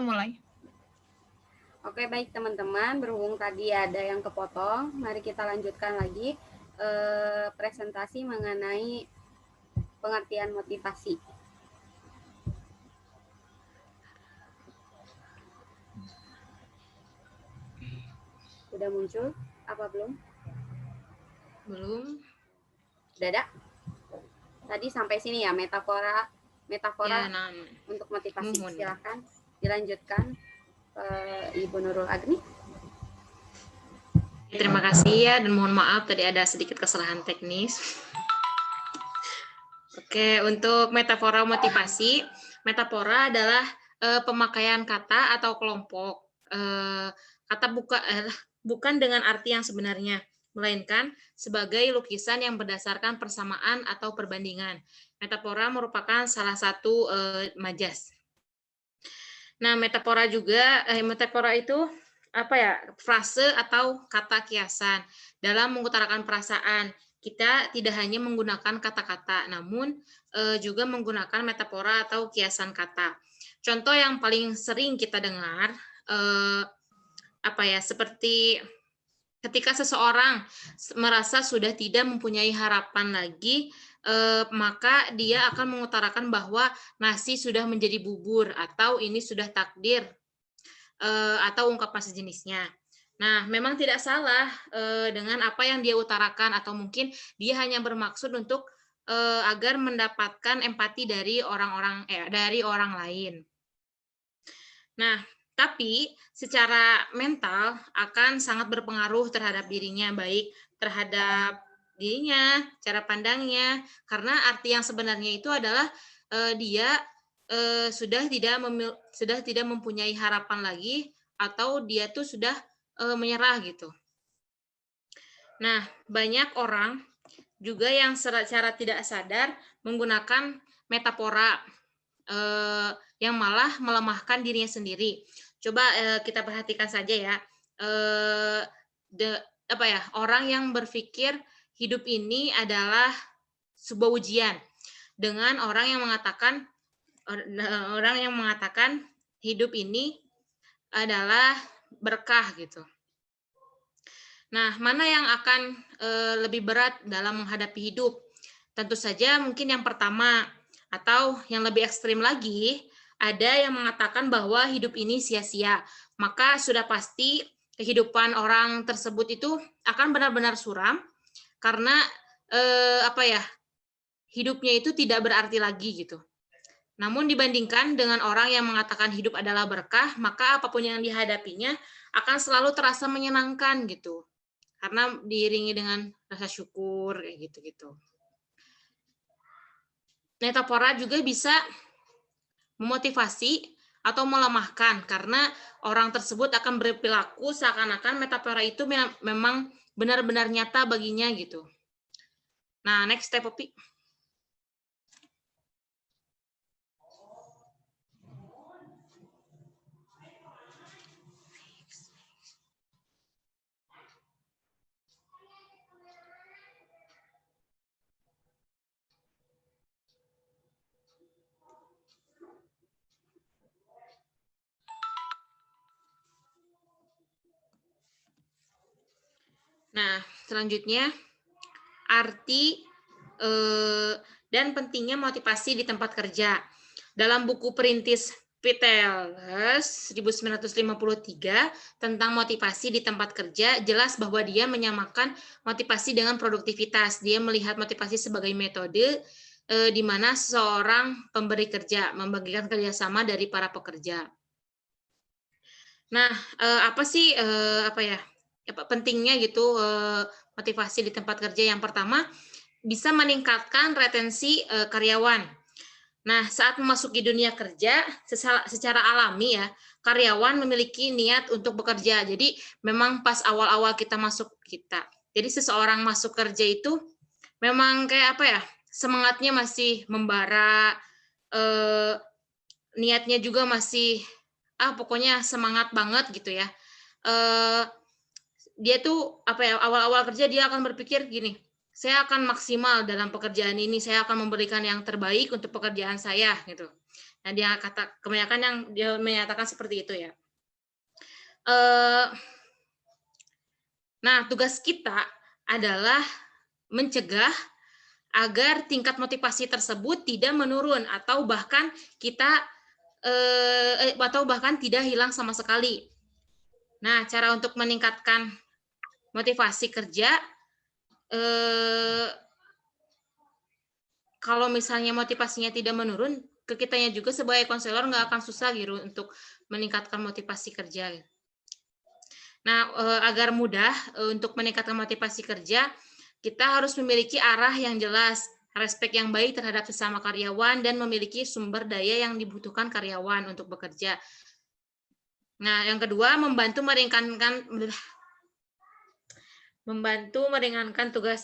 Mulai. Oke, baik teman-teman, berhubung tadi ada yang kepotong, mari kita lanjutkan lagi presentasi mengenai pengertian motivasi. Sudah muncul? Apa belum? Belum. Sudah ada? Tadi sampai sini ya, metafora Ya, untuk motivasi. mohon. Silakan dilanjutkan, Ibu Nurul Agni. Terima kasih ya, dan mohon maaf tadi ada sedikit kesalahan teknis. Oke, untuk metafora motivasi, metafora adalah pemakaian kata atau kelompok. Kata bukan dengan arti yang sebenarnya, melainkan sebagai lukisan yang berdasarkan persamaan atau perbandingan. Metafora merupakan salah satu majas. Nah, metafora itu apa ya, frase atau kata kiasan dalam mengutarakan perasaan. Kita tidak hanya menggunakan kata-kata, namun juga menggunakan metafora atau kiasan kata. Contoh yang paling sering kita dengar seperti ketika seseorang merasa sudah tidak mempunyai harapan lagi, maka dia akan mengutarakan bahwa nasi sudah menjadi bubur atau ini sudah takdir, atau ungkapan sejenisnya. Nah, memang tidak salah dengan apa yang dia utarakan, atau mungkin dia hanya bermaksud untuk agar mendapatkan empati dari orang lain. Nah, tapi secara mental akan sangat berpengaruh terhadap dirinya, baik terhadap dirinya, cara pandangnya, karena arti yang sebenarnya itu adalah dia sudah tidak mempunyai harapan lagi, atau dia tuh sudah menyerah gitu. Nah, banyak orang juga yang secara tidak sadar menggunakan metafora yang malah melemahkan dirinya sendiri. Coba kita perhatikan saja ya, orang yang berpikir hidup ini adalah sebuah ujian, dengan orang yang mengatakan hidup ini adalah berkah gitu. Nah, mana yang akan lebih berat dalam menghadapi hidup? Tentu saja mungkin yang pertama, atau yang lebih ekstrim lagi, ada yang mengatakan bahwa hidup ini sia-sia. Maka sudah pasti kehidupan orang tersebut itu akan benar-benar suram, karena hidupnya itu tidak berarti lagi gitu. Namun dibandingkan dengan orang yang mengatakan hidup adalah berkah, maka apapun yang dihadapinya akan selalu terasa menyenangkan gitu. Karena diiringi dengan rasa syukur kayak gitu-gitu. Metafora juga bisa memotivasi atau melemahkan, karena orang tersebut akan berperilaku seakan-akan metafora itu memang benar-benar nyata baginya gitu. Nah, next step, Popi. Nah, selanjutnya arti dan pentingnya motivasi di tempat kerja. Dalam buku Perintis Vitalis 1953 tentang motivasi di tempat kerja, jelas bahwa dia menyamakan motivasi dengan produktivitas. Dia melihat motivasi sebagai metode di mana seorang pemberi kerja membagikan kerjasama dari para pekerja. Nah, apa sih pentingnya gitu motivasi di tempat kerja? Yang pertama, bisa meningkatkan retensi karyawan. Nah, saat memasuki dunia kerja, secara alami ya, karyawan memiliki niat untuk bekerja. Jadi, memang pas awal-awal kita masuk Jadi, seseorang masuk kerja itu memang kayak semangatnya masih membara, niatnya juga masih pokoknya semangat banget gitu ya. Dia tuh awal-awal kerja dia akan berpikir gini, saya akan maksimal dalam pekerjaan ini, saya akan memberikan yang terbaik untuk pekerjaan saya gitu. Nah, dia kebanyakan yang dia menyatakan seperti itu ya. Eh, Nah, tugas kita adalah mencegah agar tingkat motivasi tersebut tidak menurun atau bahkan tidak hilang sama sekali. Nah, cara untuk meningkatkan motivasi kerja, kalau misalnya motivasinya tidak menurun, ke kitanya juga sebagai konselor nggak akan susah gitu untuk meningkatkan motivasi kerja. Nah, agar mudah untuk meningkatkan motivasi kerja, kita harus memiliki arah yang jelas, respek yang baik terhadap sesama karyawan, dan memiliki sumber daya yang dibutuhkan karyawan untuk bekerja. Nah, yang kedua, membantu meringankan tugas.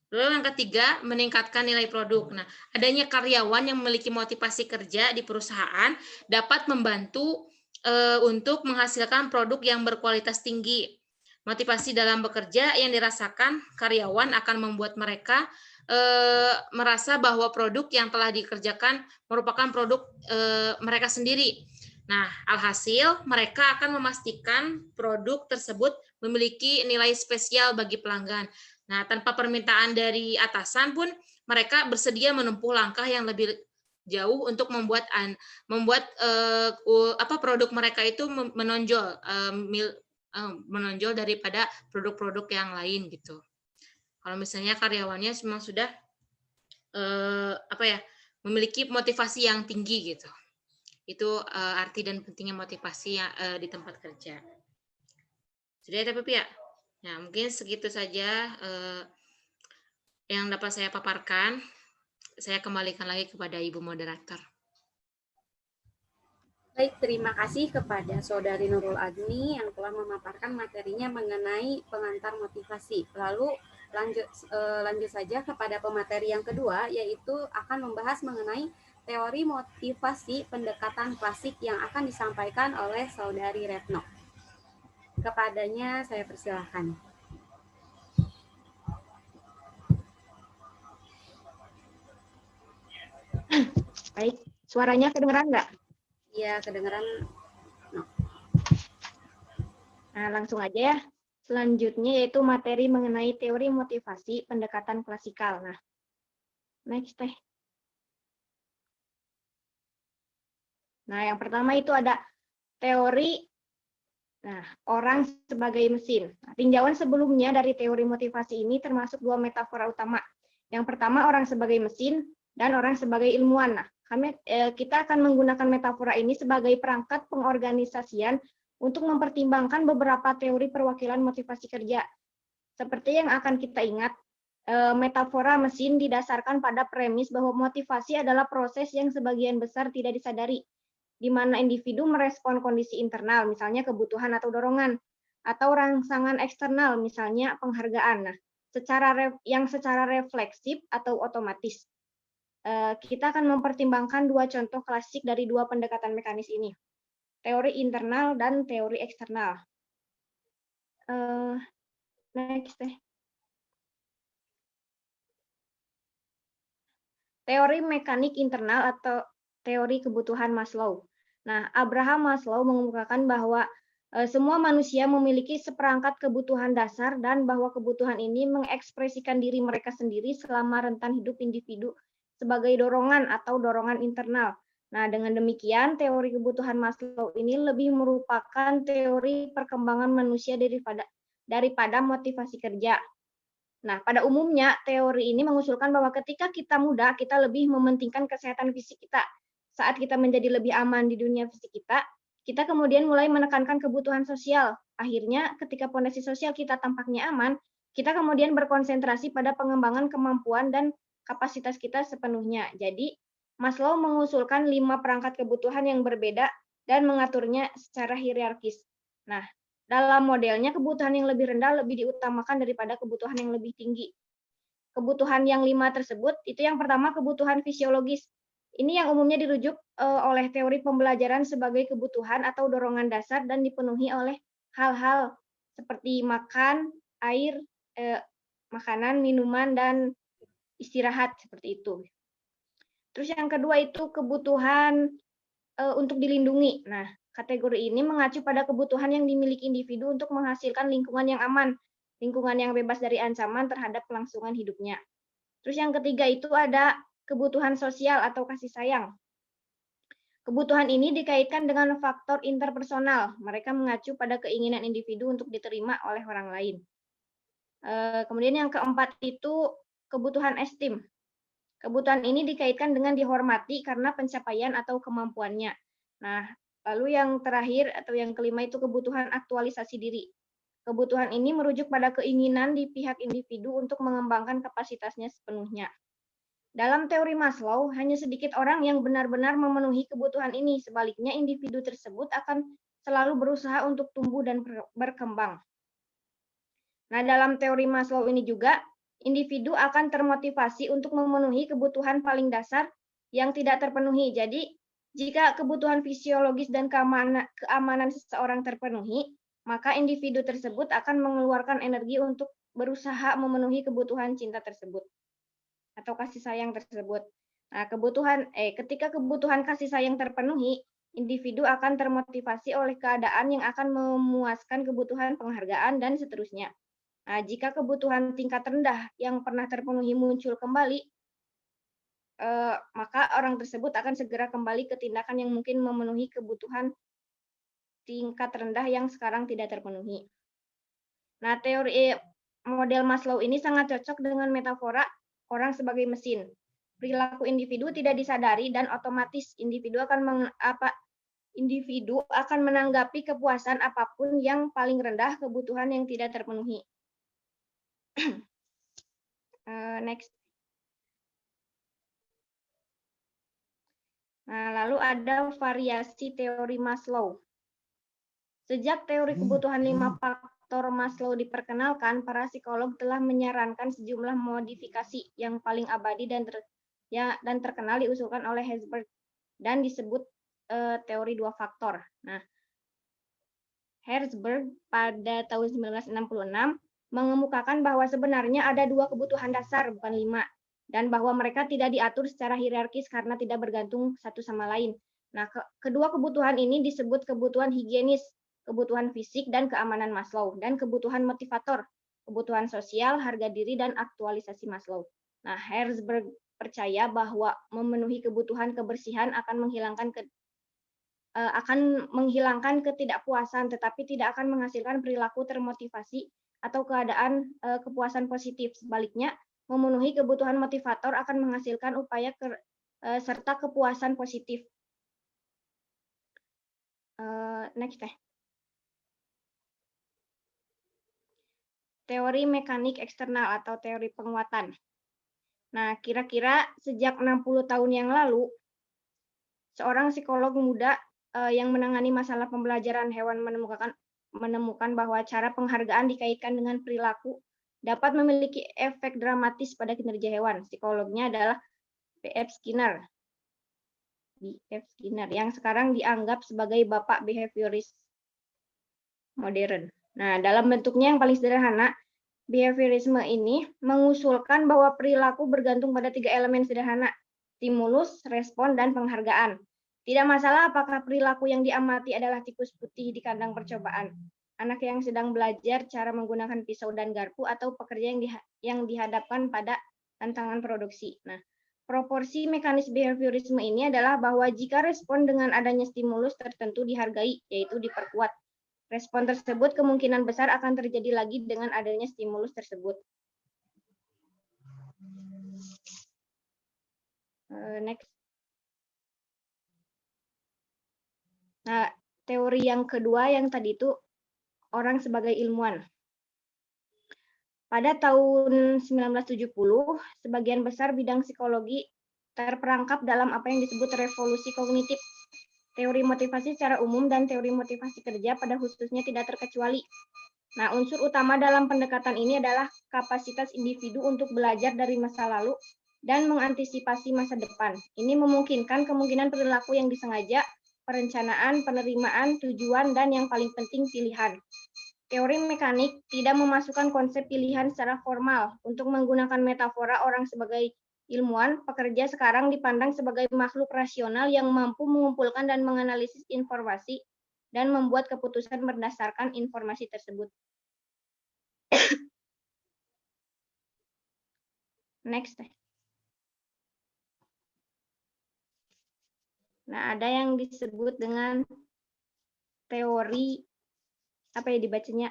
Lalu yang ketiga, meningkatkan nilai produk. Nah, adanya karyawan yang memiliki motivasi kerja di perusahaan dapat membantu untuk menghasilkan produk yang berkualitas tinggi. Motivasi dalam bekerja yang dirasakan karyawan akan membuat mereka merasa bahwa produk yang telah dikerjakan merupakan produk mereka sendiri. Nah, alhasil mereka akan memastikan produk tersebut memiliki nilai spesial bagi pelanggan. Nah, tanpa permintaan dari atasan pun mereka bersedia menempuh langkah yang lebih jauh untuk membuat produk mereka itu menonjol daripada produk-produk yang lain gitu. Kalau misalnya karyawannya memang sudah memiliki motivasi yang tinggi gitu. Itu arti dan pentingnya motivasi di tempat kerja. Sudah ya, Tapi ya? Nah, mungkin segitu saja yang dapat saya paparkan. Saya kembalikan lagi kepada Ibu Moderator. Baik, terima kasih kepada Saudari Nurul Agni yang telah memaparkan materinya mengenai pengantar motivasi. Lalu lanjut saja kepada pemateri yang kedua, yaitu akan membahas mengenai teori motivasi pendekatan klasik yang akan disampaikan oleh Saudari Retno. Kepadanya saya persilahkan. Baik, suaranya kedengeran nggak? Iya, kedengeran. Nah, langsung aja ya. Selanjutnya yaitu materi mengenai teori motivasi pendekatan klasikal. Nah, next teh. Nah, yang pertama itu ada teori orang sebagai mesin. Nah, tinjauan sebelumnya dari teori motivasi ini termasuk dua metafora utama. Yang pertama orang sebagai mesin dan orang sebagai ilmuwan. Nah, kita akan menggunakan metafora ini sebagai perangkat pengorganisasian untuk mempertimbangkan beberapa teori perwakilan motivasi kerja. Seperti yang akan kita ingat, metafora mesin didasarkan pada premis bahwa motivasi adalah proses yang sebagian besar tidak disadari, di mana individu merespon kondisi internal, misalnya kebutuhan atau dorongan, atau rangsangan eksternal, misalnya penghargaan. Nah, yang secara refleksif atau otomatis. Kita akan mempertimbangkan dua contoh klasik dari dua pendekatan mekanis ini, teori internal dan teori eksternal. Next deh. Teori mekanik internal atau teori kebutuhan Maslow. Nah, Abraham Maslow mengemukakan bahwa semua manusia memiliki seperangkat kebutuhan dasar dan bahwa kebutuhan ini mengekspresikan diri mereka sendiri selama rentan hidup individu sebagai dorongan atau dorongan internal. Nah, dengan demikian teori kebutuhan Maslow ini lebih merupakan teori perkembangan manusia daripada motivasi kerja. Nah, pada umumnya teori ini mengusulkan bahwa ketika kita muda, kita lebih mementingkan kesehatan fisik kita. Saat kita menjadi lebih aman di dunia fisik kita kemudian mulai menekankan kebutuhan sosial. Akhirnya, ketika fondasi sosial kita tampaknya aman, kita kemudian berkonsentrasi pada pengembangan kemampuan dan kapasitas kita sepenuhnya. Jadi, Maslow mengusulkan 5 perangkat kebutuhan yang berbeda dan mengaturnya secara hierarkis. Nah, dalam modelnya, kebutuhan yang lebih rendah lebih diutamakan daripada kebutuhan yang lebih tinggi. Kebutuhan yang 5 tersebut, itu yang pertama kebutuhan fisiologis. Ini yang umumnya dirujuk oleh teori pembelajaran sebagai kebutuhan atau dorongan dasar dan dipenuhi oleh hal-hal seperti makan, air, makanan, minuman, dan istirahat, seperti itu. Terus yang kedua itu kebutuhan untuk dilindungi. Nah, kategori ini mengacu pada kebutuhan yang dimiliki individu untuk menghasilkan lingkungan yang aman, lingkungan yang bebas dari ancaman terhadap kelangsungan hidupnya. Terus yang ketiga itu ada kebutuhan sosial atau kasih sayang. Kebutuhan ini dikaitkan dengan faktor interpersonal. Mereka mengacu pada keinginan individu untuk diterima oleh orang lain. Kemudian yang keempat itu kebutuhan esteem. Kebutuhan ini dikaitkan dengan dihormati karena pencapaian atau kemampuannya. Nah, lalu yang terakhir atau yang kelima itu kebutuhan aktualisasi diri. Kebutuhan ini merujuk pada keinginan di pihak individu untuk mengembangkan kapasitasnya sepenuhnya. Dalam teori Maslow, hanya sedikit orang yang benar-benar memenuhi kebutuhan ini. Sebaliknya, individu tersebut akan selalu berusaha untuk tumbuh dan berkembang. Nah, dalam teori Maslow ini juga, individu akan termotivasi untuk memenuhi kebutuhan paling dasar yang tidak terpenuhi. Jadi, jika kebutuhan fisiologis dan keamanan seseorang terpenuhi, maka individu tersebut akan mengeluarkan energi untuk berusaha memenuhi kebutuhan cinta tersebut atau kasih sayang tersebut. Nah, ketika kebutuhan kasih sayang terpenuhi, individu akan termotivasi oleh keadaan yang akan memuaskan kebutuhan penghargaan dan seterusnya. Nah, jika kebutuhan tingkat rendah yang pernah terpenuhi muncul kembali, maka orang tersebut akan segera kembali ke tindakan yang mungkin memenuhi kebutuhan tingkat rendah yang sekarang tidak terpenuhi. Nah, teori model Maslow ini sangat cocok dengan metafora orang sebagai mesin. Perilaku individu tidak disadari dan otomatis individu akan menanggapi kepuasan apapun yang paling rendah kebutuhan yang tidak terpenuhi. Next. Nah, lalu ada variasi teori Maslow. Sejak teori kebutuhan 5 faktor Maslow diperkenalkan, para psikolog telah menyarankan sejumlah modifikasi yang paling abadi dan terkenal diusulkan oleh Herzberg dan disebut teori 2 faktor. Nah, Herzberg pada tahun 1966 mengemukakan bahwa sebenarnya ada 2 kebutuhan dasar, bukan 5, dan bahwa mereka tidak diatur secara hierarkis karena tidak bergantung satu sama lain. Nah, kedua kebutuhan ini disebut kebutuhan higienis, kebutuhan fisik dan keamanan Maslow, dan kebutuhan motivator, kebutuhan sosial, harga diri, dan aktualisasi Maslow. Nah, Herzberg percaya bahwa memenuhi kebutuhan kebersihan akan menghilangkan ketidakpuasan, tetapi tidak akan menghasilkan perilaku termotivasi atau keadaan kepuasan positif. Sebaliknya, memenuhi kebutuhan motivator akan menghasilkan upaya serta kepuasan positif. Next. Teori mekanik eksternal atau teori penguatan. Nah, kira-kira sejak 60 tahun yang lalu, seorang psikolog muda yang menangani masalah pembelajaran hewan menemukan bahwa cara penghargaan dikaitkan dengan perilaku dapat memiliki efek dramatis pada kinerja hewan. Psikolognya adalah B.F. Skinner. Yang sekarang dianggap sebagai bapak behavioris modern. Nah, dalam bentuknya yang paling sederhana, behaviorisme ini mengusulkan bahwa perilaku bergantung pada 3 elemen sederhana: stimulus, respon, dan penghargaan. Tidak masalah apakah perilaku yang diamati adalah tikus putih di kandang percobaan, anak yang sedang belajar cara menggunakan pisau dan garpu, atau pekerja yang dihadapkan pada tantangan produksi. Nah, proporsi mekanis behaviorisme ini adalah bahwa jika respon dengan adanya stimulus tertentu dihargai, yaitu diperkuat, respon tersebut kemungkinan besar akan terjadi lagi dengan adanya stimulus tersebut. Next. Nah, teori yang kedua yang tadi itu orang sebagai ilmuwan. Pada tahun 1970, sebagian besar bidang psikologi terperangkap dalam apa yang disebut revolusi kognitif. Teori motivasi secara umum dan teori motivasi kerja pada khususnya tidak terkecuali. Nah, unsur utama dalam pendekatan ini adalah kapasitas individu untuk belajar dari masa lalu dan mengantisipasi masa depan. Ini memungkinkan kemungkinan perilaku yang disengaja, perencanaan, penerimaan, tujuan, dan yang paling penting pilihan. Teori mekanik tidak memasukkan konsep pilihan secara formal. Untuk menggunakan metafora orang sebagai ilmuwan, pekerja sekarang dipandang sebagai makhluk rasional yang mampu mengumpulkan dan menganalisis informasi dan membuat keputusan berdasarkan informasi tersebut. Next. Nah, ada yang disebut dengan teori, apa ya dibacanya,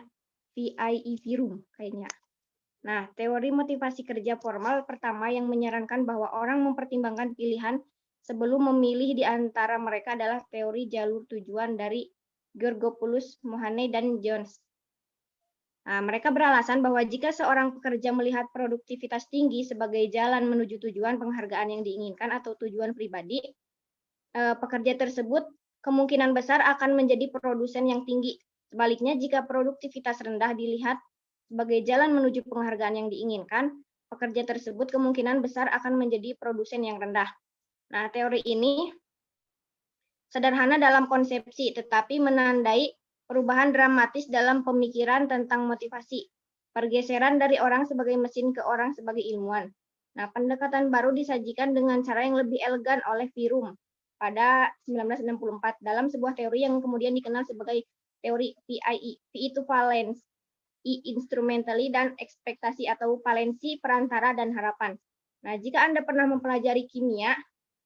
VIE room kayaknya. Nah, teori motivasi kerja formal pertama yang menyarankan bahwa orang mempertimbangkan pilihan sebelum memilih di antara mereka adalah teori jalur tujuan dari Georgopoulos, Mohane, dan Jones. Nah, mereka beralasan bahwa jika seorang pekerja melihat produktivitas tinggi sebagai jalan menuju tujuan penghargaan yang diinginkan atau tujuan pribadi, pekerja tersebut kemungkinan besar akan menjadi produsen yang tinggi. Sebaliknya, jika produktivitas rendah dilihat sebagai jalan menuju penghargaan yang diinginkan, pekerja tersebut kemungkinan besar akan menjadi produsen yang rendah. Nah, teori ini sederhana dalam konsepsi, tetapi menandai perubahan dramatis dalam pemikiran tentang motivasi, pergeseran dari orang sebagai mesin ke orang sebagai ilmuwan. Nah, pendekatan baru disajikan dengan cara yang lebih elegan oleh Virum pada 1964 dalam sebuah teori yang kemudian dikenal sebagai teori VIE. V itu valence, I instrumentally, dan ekspektasi atau valensi, perantara, dan harapan. Nah, jika Anda pernah mempelajari kimia,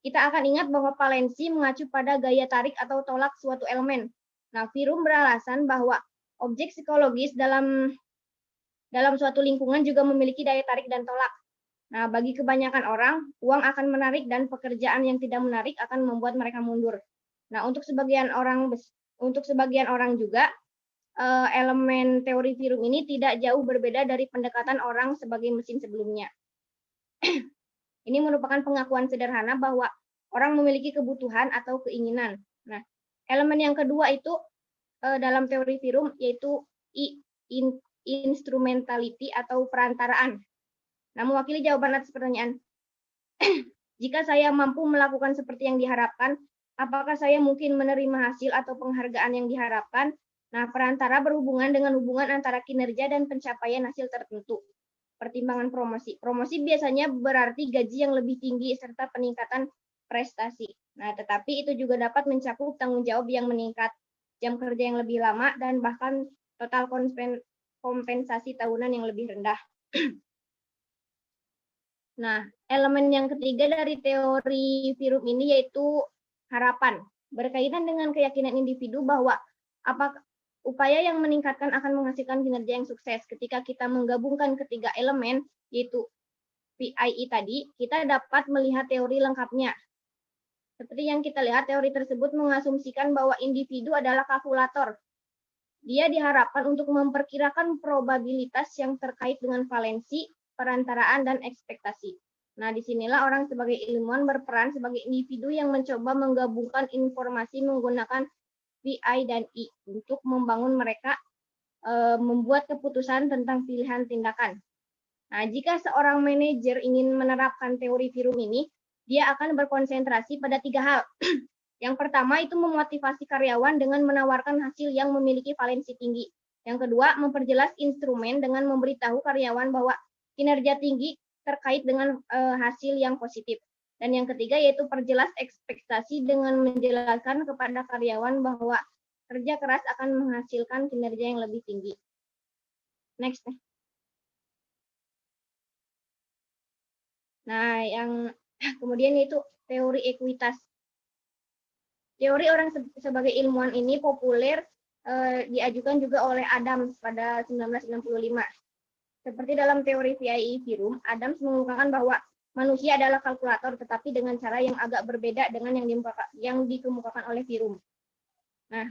kita akan ingat bahwa valensi mengacu pada gaya tarik atau tolak suatu elemen. Nah, Virum beralasan bahwa objek psikologis dalam suatu lingkungan juga memiliki daya tarik dan tolak. Nah, bagi kebanyakan orang, uang akan menarik dan pekerjaan yang tidak menarik akan membuat mereka mundur. Nah, untuk sebagian orang juga, elemen teori Virum ini tidak jauh berbeda dari pendekatan orang sebagai mesin sebelumnya. Ini merupakan pengakuan sederhana bahwa orang memiliki kebutuhan atau keinginan. Nah, elemen yang kedua itu dalam teori Virum yaitu instrumentality atau perantaraan. Nah, mewakili jawaban atas pertanyaan, jika saya mampu melakukan seperti yang diharapkan, apakah saya mungkin menerima hasil atau penghargaan yang diharapkan? Nah, perantara berhubungan dengan hubungan antara kinerja dan pencapaian hasil tertentu. Pertimbangan promosi. Promosi biasanya berarti gaji yang lebih tinggi serta peningkatan prestasi. Nah, tetapi itu juga dapat mencakup tanggung jawab yang meningkat, jam kerja yang lebih lama, dan bahkan total kompensasi tahunan yang lebih rendah. Nah, elemen yang ketiga dari teori Virum ini yaitu harapan. Berkaitan dengan keyakinan individu bahwa upaya yang meningkatkan akan menghasilkan kinerja yang sukses. Ketika kita menggabungkan ketiga elemen, yaitu VIE tadi, kita dapat melihat teori lengkapnya. Seperti yang kita lihat, teori tersebut mengasumsikan bahwa individu adalah kalkulator. Dia diharapkan untuk memperkirakan probabilitas yang terkait dengan valensi, perantaraan, dan ekspektasi. Nah, disinilah orang sebagai ilmuwan berperan sebagai individu yang mencoba menggabungkan informasi menggunakan VI dan I untuk membangun mereka membuat keputusan tentang pilihan tindakan. Nah, jika seorang manajer ingin menerapkan teori Virum ini, dia akan berkonsentrasi pada 3 hal. Yang pertama itu memotivasi karyawan dengan menawarkan hasil yang memiliki valensi tinggi. Yang kedua, memperjelas instrumen dengan memberitahu karyawan bahwa kinerja tinggi terkait dengan hasil yang positif. Dan yang ketiga yaitu perjelas ekspektasi dengan menjelaskan kepada karyawan bahwa kerja keras akan menghasilkan kinerja yang lebih tinggi. Next. Nah, yang kemudian yaitu teori ekuitas. Teori orang sebagai ilmuwan ini populer diajukan juga oleh Adams pada 1965. Seperti dalam teori VIE Virum, Adams mengungkapkan bahwa manusia adalah kalkulator, tetapi dengan cara yang agak berbeda dengan yang dikemukakan oleh Virum. Nah,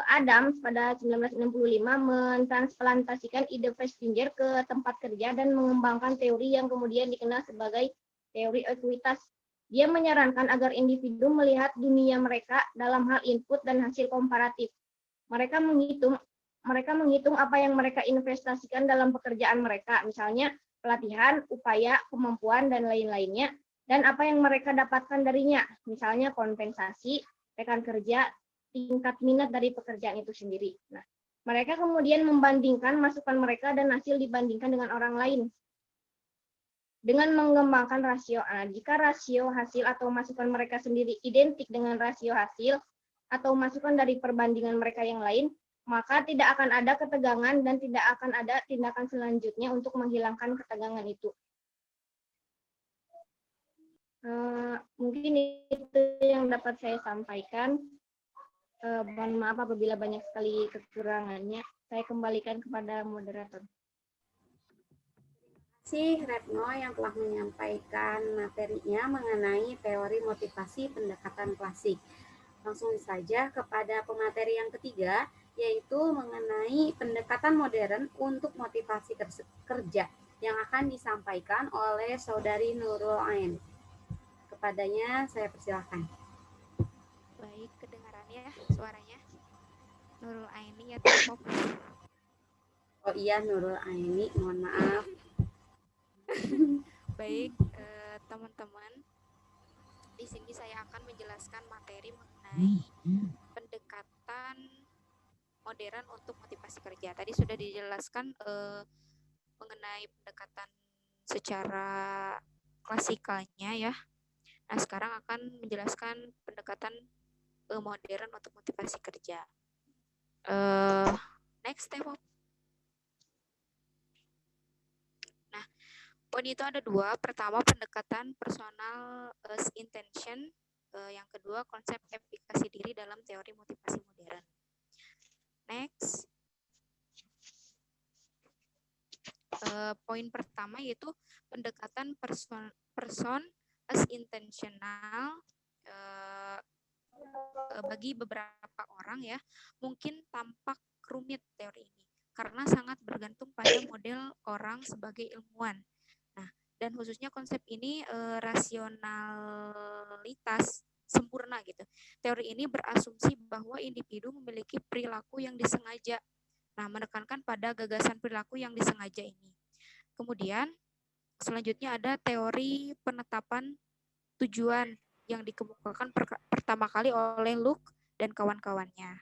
Adams pada 1965 mentransplantasikan ide Festinger ke tempat kerja dan mengembangkan teori yang kemudian dikenal sebagai teori ekuitas. Dia menyarankan agar individu melihat dunia mereka dalam hal input dan hasil komparatif. Mereka menghitung apa yang mereka investasikan dalam pekerjaan mereka, misalnya pelatihan, upaya, kemampuan, dan lain-lainnya, dan apa yang mereka dapatkan darinya, misalnya kompensasi, rekan kerja, tingkat minat dari pekerjaan itu sendiri. Nah, mereka kemudian membandingkan masukan mereka dan hasil dibandingkan dengan orang lain. dengan mengembangkan rasio. Nah, jika rasio hasil atau masukan mereka sendiri identik dengan rasio hasil atau masukan dari perbandingan mereka yang lain, maka tidak akan ada ketegangan dan tidak akan ada tindakan selanjutnya untuk menghilangkan ketegangan itu. Mungkin itu yang dapat saya sampaikan. Mohon maaf apabila banyak sekali kekurangannya. Saya kembalikan kepada moderator. Terima kasih Retno yang telah menyampaikan materinya mengenai teori motivasi pendekatan klasik. Langsung saja kepada pemateri yang ketiga, yaitu mengenai pendekatan modern untuk motivasi kerja yang akan disampaikan oleh Saudari Nurul Ain. Kepadanya saya persilahkan. Baik, kedengaran ya suaranya. Nurul Aini ya Tepop. Oh iya, Nurul Aini, mohon maaf. Baik, teman-teman. Di sini saya akan menjelaskan materi mengenai pendekatan modern untuk motivasi kerja. Tadi sudah dijelaskan mengenai pendekatan secara klasikalnya ya. Nah, sekarang akan menjelaskan pendekatan modern untuk motivasi kerja. Next step. Nah, poin itu ada dua. Pertama, pendekatan personal intention. Yang kedua, konsep efikasi diri dalam teori motivasi modern. Next. Poin pertama yaitu pendekatan person as intentional. Bagi beberapa orang ya, mungkin tampak rumit teori ini karena sangat bergantung pada model orang sebagai ilmuwan. Nah, dan khususnya konsep ini rasionalitas sempurna gitu. Teori ini berasumsi bahwa individu memiliki perilaku yang disengaja. Nah, menekankan pada gagasan perilaku yang disengaja ini. Kemudian selanjutnya ada teori penetapan tujuan yang dikemukakan pertama kali oleh Luke dan kawan-kawannya,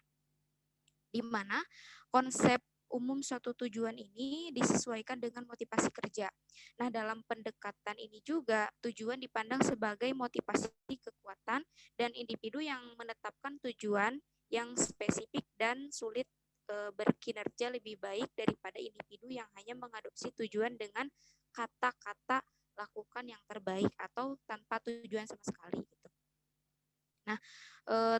di mana konsep umum suatu tujuan ini disesuaikan dengan motivasi kerja. Nah, dalam pendekatan ini juga tujuan dipandang sebagai motivasi kekuatan dan individu yang menetapkan tujuan yang spesifik dan sulit berkinerja lebih baik daripada individu yang hanya mengadopsi tujuan dengan kata-kata lakukan yang terbaik atau tanpa tujuan sama sekali gitu. Nah,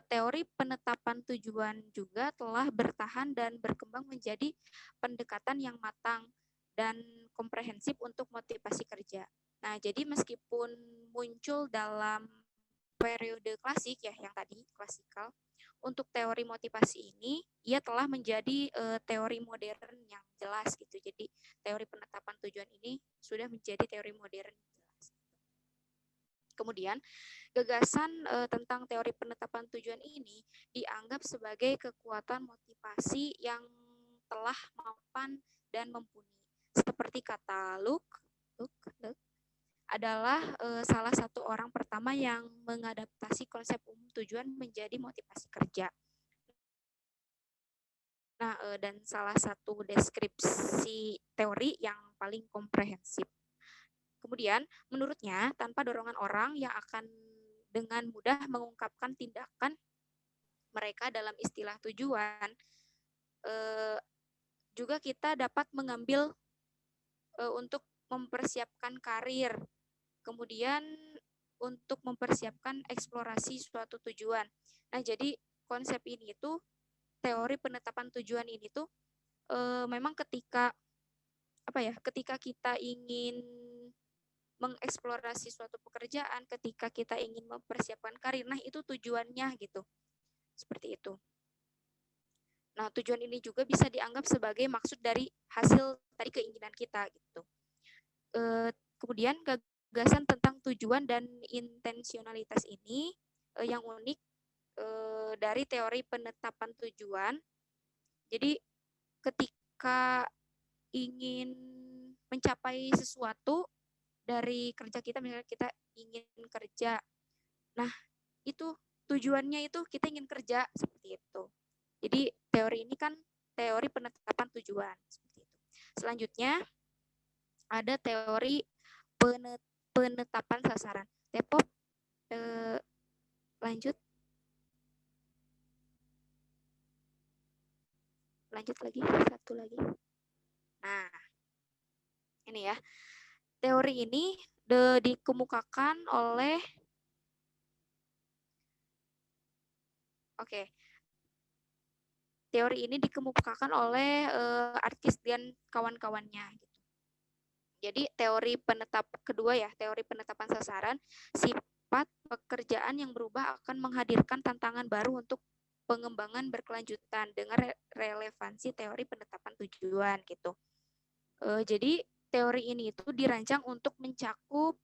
teori penetapan tujuan juga telah bertahan dan berkembang menjadi pendekatan yang matang dan komprehensif untuk motivasi kerja. Nah, jadi meskipun muncul dalam periode klasik ya, yang tadi klasikal, untuk teori motivasi ini, ia telah menjadi teori modern yang jelas gitu. Jadi teori penetapan tujuan ini sudah menjadi teori modern yang jelas. Kemudian gagasan tentang teori penetapan tujuan ini dianggap sebagai kekuatan motivasi yang telah mapan dan mumpuni. Seperti kata Luke adalah salah satu orang pertama yang mengadaptasi konsep umum tujuan menjadi motivasi kerja. Nah, dan salah satu deskripsi teori yang paling komprehensif. Kemudian, menurutnya, tanpa dorongan orang yang akan dengan mudah mengungkapkan tindakan mereka dalam istilah tujuan, juga kita dapat mengambil untuk mempersiapkan karir, kemudian untuk mempersiapkan eksplorasi suatu tujuan. Nah, jadi konsep ini itu, teori penetapan tujuan ini tuh memang ketika kita ingin mengeksplorasi suatu pekerjaan, ketika kita ingin mempersiapkan karir, nah itu tujuannya gitu. Seperti itu. Nah, tujuan ini juga bisa dianggap sebagai maksud dari hasil tadi keinginan kita gitu. Kemudian gagasan tentang tujuan dan intensionalitas ini yang unik dari teori penetapan tujuan. Jadi ketika ingin mencapai sesuatu dari kerja kita, misalnya kita ingin kerja, nah itu tujuannya itu kita ingin kerja, seperti itu. Jadi teori ini kan teori penetapan tujuan, seperti itu. Selanjutnya ada teori penetapan sasaran. Depok, lanjut lagi, satu lagi. Nah, ini ya. Teori ini dikemukakan oleh teori ini dikemukakan oleh Artis dan kawan-kawannya gitu. Jadi teori kedua ya, teori penetapan sasaran, sifat pekerjaan yang berubah akan menghadirkan tantangan baru untuk pengembangan berkelanjutan dengan relevansi teori penetapan tujuan gitu. Jadi teori ini itu dirancang untuk mencakup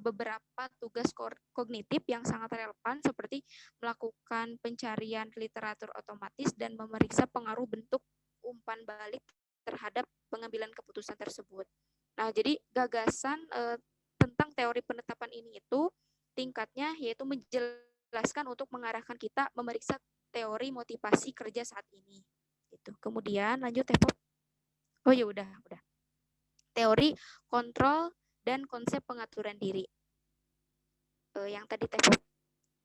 beberapa tugas kognitif yang sangat relevan seperti melakukan pencarian literatur otomatis dan memeriksa pengaruh bentuk umpan balik terhadap pengambilan keputusan tersebut. Nah, jadi gagasan tentang teori penetapan ini itu tingkatnya yaitu menjelaskan untuk mengarahkan kita memeriksa teori motivasi kerja saat ini. Gitu. Kemudian lanjut ya, Pop. Oh ya udah. Teori kontrol dan konsep pengaturan diri. Yang tadi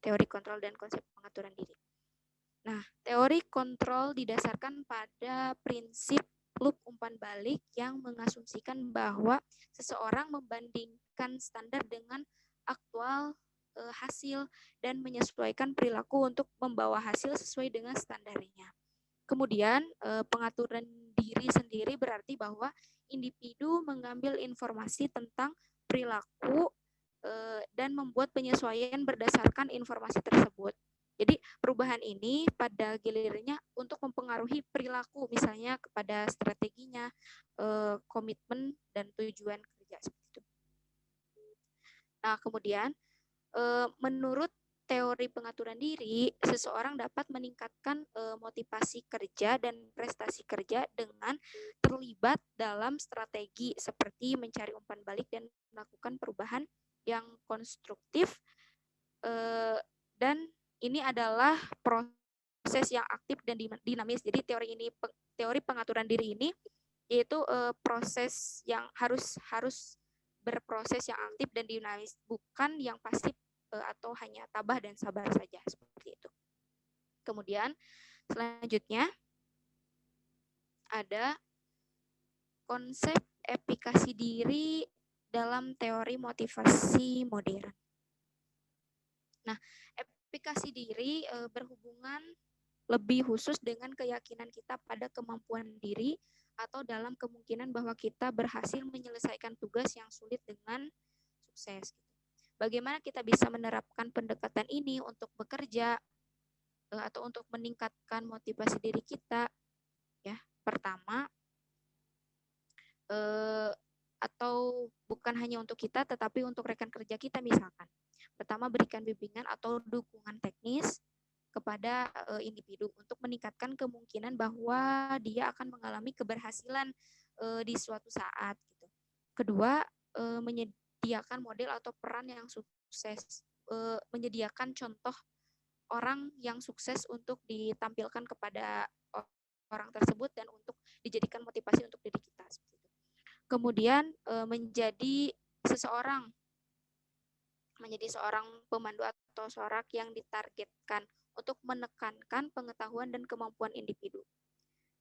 teori kontrol dan konsep pengaturan diri. Nah, teori kontrol didasarkan pada prinsip loop umpan balik yang mengasumsikan bahwa seseorang membandingkan standar dengan aktual hasil dan menyesuaikan perilaku untuk membawa hasil sesuai dengan standarnya. Kemudian pengaturan diri sendiri berarti bahwa individu mengambil informasi tentang perilaku dan membuat penyesuaian berdasarkan informasi tersebut. Jadi perubahan ini pada gilirannya untuk mempengaruhi perilaku, misalnya kepada strateginya, komitmen dan tujuan kerja seperti itu. Nah, kemudian menurut teori pengaturan diri, seseorang dapat meningkatkan motivasi kerja dan prestasi kerja dengan terlibat dalam strategi seperti mencari umpan balik dan melakukan perubahan yang konstruktif, dan ini adalah proses yang aktif dan dinamis. Jadi teori pengaturan diri ini yaitu proses yang harus berproses yang aktif dan dinamis, bukan yang pasif atau hanya tabah dan sabar saja, seperti itu. Kemudian selanjutnya ada konsep efikasi diri dalam teori motivasi modern. Nah, efikasi diri berhubungan lebih khusus dengan keyakinan kita pada kemampuan diri atau dalam kemungkinan bahwa kita berhasil menyelesaikan tugas yang sulit dengan sukses. Bagaimana kita bisa menerapkan pendekatan ini untuk bekerja atau untuk meningkatkan motivasi diri kita? Ya, pertama, atau bukan hanya untuk kita, tetapi untuk rekan kerja kita misalkan. Pertama, berikan bimbingan atau dukungan teknis kepada individu untuk meningkatkan kemungkinan bahwa dia akan mengalami keberhasilan di suatu saat. Gitu. Kedua, menyediakan model atau peran yang sukses, menyediakan contoh orang yang sukses untuk ditampilkan kepada orang tersebut dan untuk dijadikan motivasi untuk diri kita. Kemudian menjadi seorang pemandu atau sorak yang ditargetkan untuk menekankan pengetahuan dan kemampuan individu.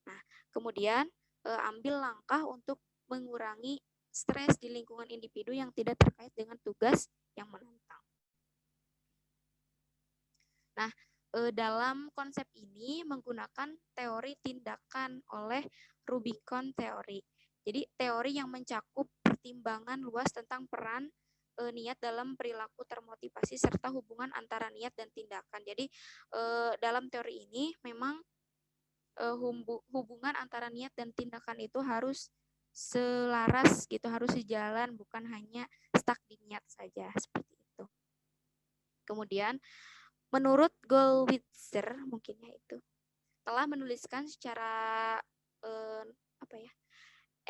Nah, kemudian ambil langkah untuk mengurangi stres di lingkungan individu yang tidak terkait dengan tugas yang menantang. Nah, dalam konsep ini menggunakan teori tindakan oleh Rubicon Theory. Jadi teori yang mencakup pertimbangan luas tentang peran niat dalam perilaku termotivasi serta hubungan antara niat dan tindakan. Jadi dalam teori ini memang hubungan antara niat dan tindakan itu harus selaras gitu, harus sejalan, bukan hanya stuck di niat saja seperti itu. Kemudian menurut Goldwitzer mungkinnya itu telah menuliskan secara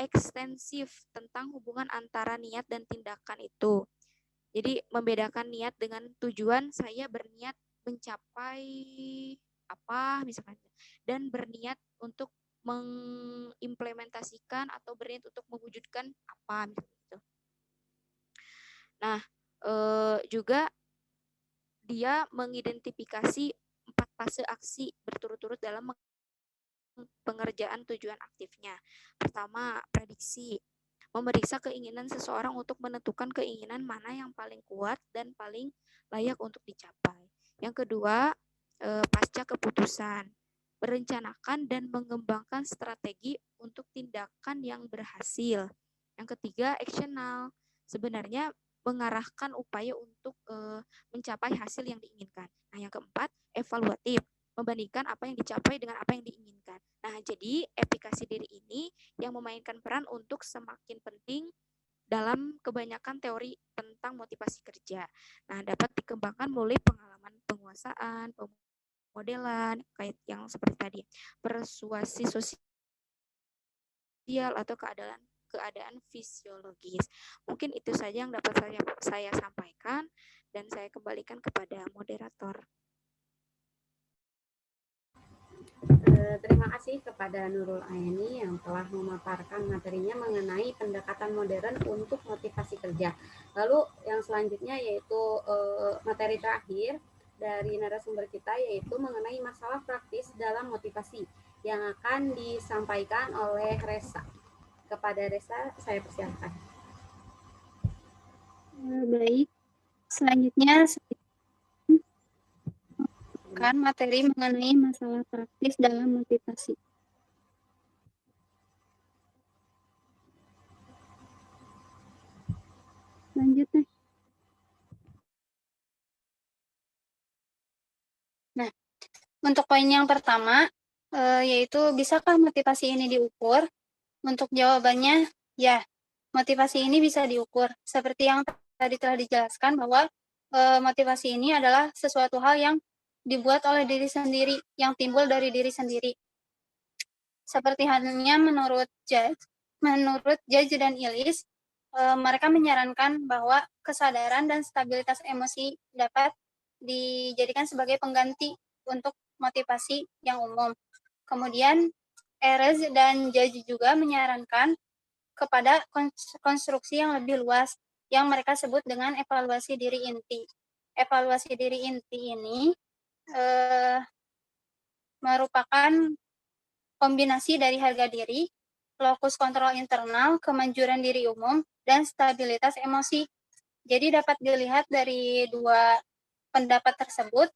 ekstensif tentang hubungan antara niat dan tindakan itu. Jadi membedakan niat dengan tujuan, saya berniat mencapai apa misalkan, dan berniat untuk mengimplementasikan atau berniat untuk mewujudkan apa gitu. Nah, juga dia mengidentifikasi 4 fase aksi berturut-turut dalam pengerjaan tujuan aktifnya. Pertama, prediksi. Memeriksa keinginan seseorang untuk menentukan keinginan mana yang paling kuat dan paling layak untuk dicapai. Yang kedua, pasca keputusan. Merencanakan dan mengembangkan strategi untuk tindakan yang berhasil. Yang ketiga, actional. Sebenarnya mengarahkan upaya untuk mencapai hasil yang diinginkan. Nah, yang keempat, evaluatif. Membandingkan apa yang dicapai dengan apa yang diinginkan. Nah, jadi efikasi diri ini yang memainkan peran untuk semakin penting dalam kebanyakan teori tentang motivasi kerja. Nah, dapat dikembangkan melalui pengalaman penguasaan, pemodelan, kayak yang seperti tadi, persuasi sosial atau keadaan fisiologis. Mungkin itu saja yang dapat saya sampaikan dan saya kembalikan kepada moderator. Terima kasih kepada Nurul Aini yang telah memaparkan materinya mengenai pendekatan modern untuk motivasi kerja. Lalu yang selanjutnya yaitu materi terakhir dari narasumber kita yaitu mengenai masalah praktis dalam motivasi yang akan disampaikan oleh Resa. Kepada Resa, saya persilakan. Baik, selanjutnya akan materi mengenai masalah praktis dalam motivasi. Lanjut nih. Nah, untuk poin yang pertama, yaitu bisakah motivasi ini diukur? Untuk jawabannya, ya, motivasi ini bisa diukur. Seperti yang tadi telah dijelaskan bahwa motivasi ini adalah sesuatu hal yang dibuat oleh diri sendiri, yang timbul dari diri sendiri. Seperti halnya menurut Judge dan Illis, mereka menyarankan bahwa kesadaran dan stabilitas emosi dapat dijadikan sebagai pengganti untuk motivasi yang umum. Kemudian Erez dan Judge juga menyarankan kepada konstruksi yang lebih luas yang mereka sebut dengan evaluasi diri inti. Evaluasi diri inti ini merupakan kombinasi dari harga diri, lokus kontrol internal, kemanjuran diri umum, dan stabilitas emosi. Jadi dapat dilihat dari dua pendapat tersebut,